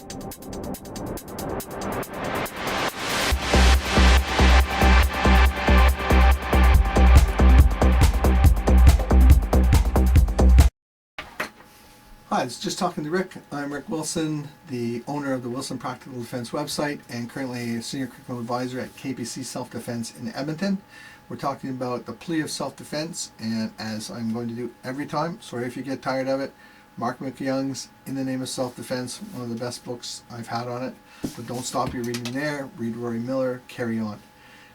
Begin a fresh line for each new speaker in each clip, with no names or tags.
Hi, this is Just Talking to Rick. I'm Rick Wilson, the owner of the Wilson Practical Defense website and currently a Senior Curriculum Advisor at KPC Self-Defense in Edmonton. We're talking about the plea of self-defense, and as I'm going to do every time, sorry if you get tired of it, Mark McYoung's In the Name of Self-Defense, one of the best books I've had on it. But don't stop your reading there. Read Rory Miller, carry on.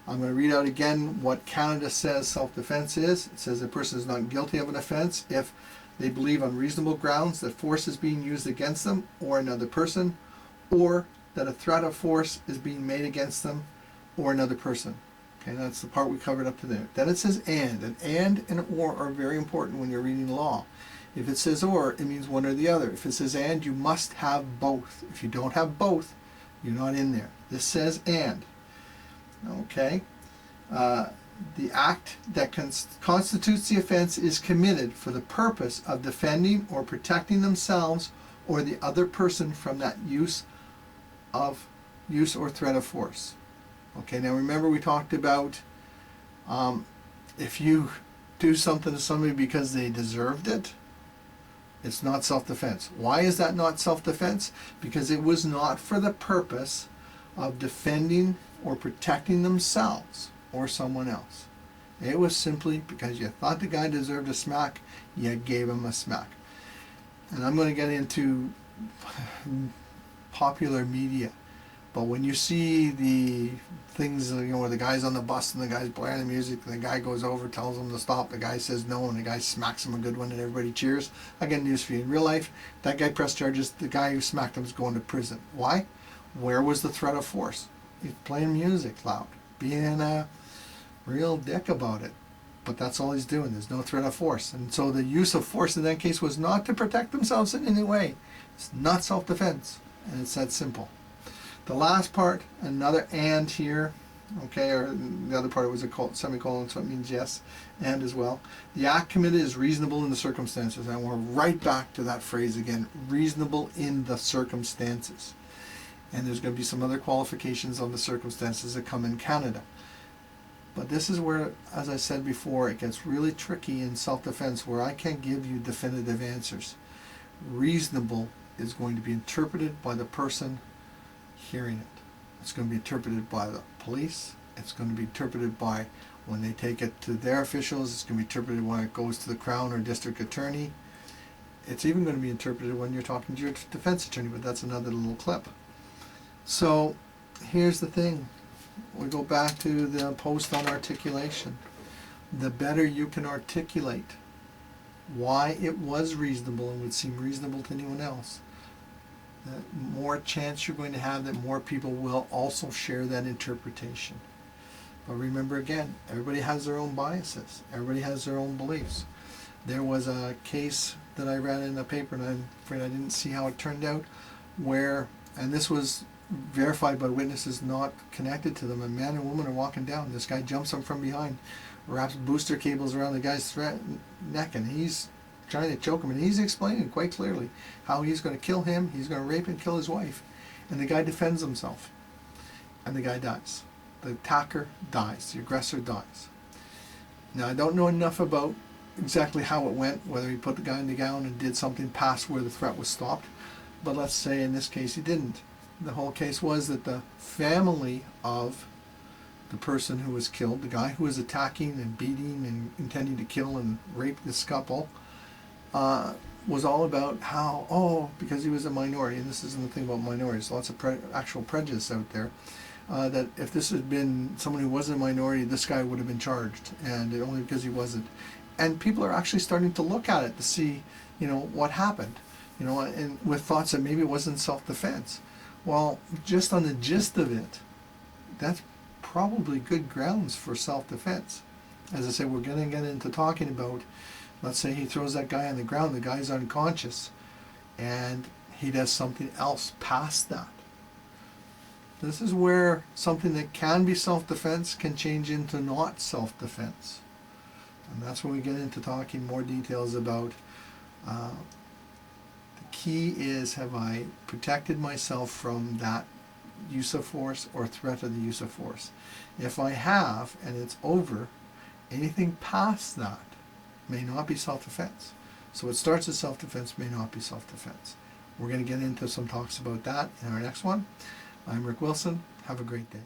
I'm going to read out again what Canada says self-defense is. It says a person is not guilty of an offense if they believe on reasonable grounds that force is being used against them or another person, or that a threat of force is being made against them or another person. Okay, that's the part we covered up to there. Then it says and and or are very important when you're reading law. If it says or, it means one or the other. If it says and, you must have both. If you don't have both, you're not in there. This says and. Okay. The act that constitutes the offense is committed for the purpose of defending or protecting themselves or the other person from that use or threat of force. Okay, now remember we talked about if you do something to somebody because they deserved it, it's not self-defense. Why is that not self-defense? Because it was not for the purpose of defending or protecting themselves or someone else. It was simply because you thought the guy deserved a smack, you gave him a smack. And I'm going to get into popular media, but when you see the things, where the guy's on the bus and the guy's blaring the music, and the guy goes over, tells him to stop, the guy says no, and the guy smacks him a good one and everybody cheers. I got news for you. In real life, that guy pressed charges, the guy who smacked him is going to prison. Why? Where was the threat of force? He's playing music loud, being a real dick about it, but that's all he's doing. There's no threat of force, and so the use of force in that case was not to protect themselves in any way. It's not self-defense, and it's that simple. The last part, another and here, okay, or the other part was a semicolon, so it means yes, and as well. The act committed is reasonable in the circumstances, and we're right back to that phrase again, reasonable in the circumstances. And there's going to be some other qualifications on the circumstances that come in Canada. But this is where, as I said before, it gets really tricky in self-defense where I can't give you definitive answers. Reasonable is going to be interpreted by the person hearing it. It's going to be interpreted by the police. It's going to be interpreted by when they take it to their officials. It's going to be interpreted when it goes to the Crown or District Attorney. It's even going to be interpreted when you're talking to your defense attorney, but that's another little clip. So here's the thing. We go back to the post on articulation. The better you can articulate why it was reasonable and would seem reasonable to anyone else, the more chance you're going to have that more people will also share that interpretation. But remember again, everybody has their own biases. Everybody has their own beliefs. There was a case that I read in the paper, and I'm afraid I didn't see how it turned out, where, and this was verified by witnesses not connected to them, a man and woman are walking down. This guy jumps them from behind, wraps booster cables around the guy's neck, and he's trying to choke him, and he's explaining quite clearly how he's going to kill him, he's going to rape and kill his wife. And the guy defends himself, and the guy dies. The attacker dies, the aggressor dies. Now I don't know enough about exactly how it went, whether he put the guy in the gown and did something past where the threat was stopped, but let's say in this case he didn't. The whole case was that the family of the person who was killed, the guy who was attacking and beating and intending to kill and rape this couple, was all about how, because he was a minority, and this isn't the thing about minorities, lots of actual prejudice out there, that if this had been someone who wasn't a minority, this guy would have been charged, and only because he wasn't. And people are actually starting to look at it to see, what happened, and with thoughts that maybe it wasn't self-defense. Well, just on the gist of it, that's probably good grounds for self-defense. As I said, we're going to get into talking about, let's say he throws that guy on the ground, the guy's unconscious, and he does something else past that. This is where something that can be self-defense can change into not self-defense. And that's when we get into talking more details about the key is, have I protected myself from that use of force or threat of the use of force? If I have, and it's over, anything past that may not be self-defense. So what starts as self-defense may not be self-defense. We're going to get into some talks about that in our next one. I'm Rick Wilson. Have a great day.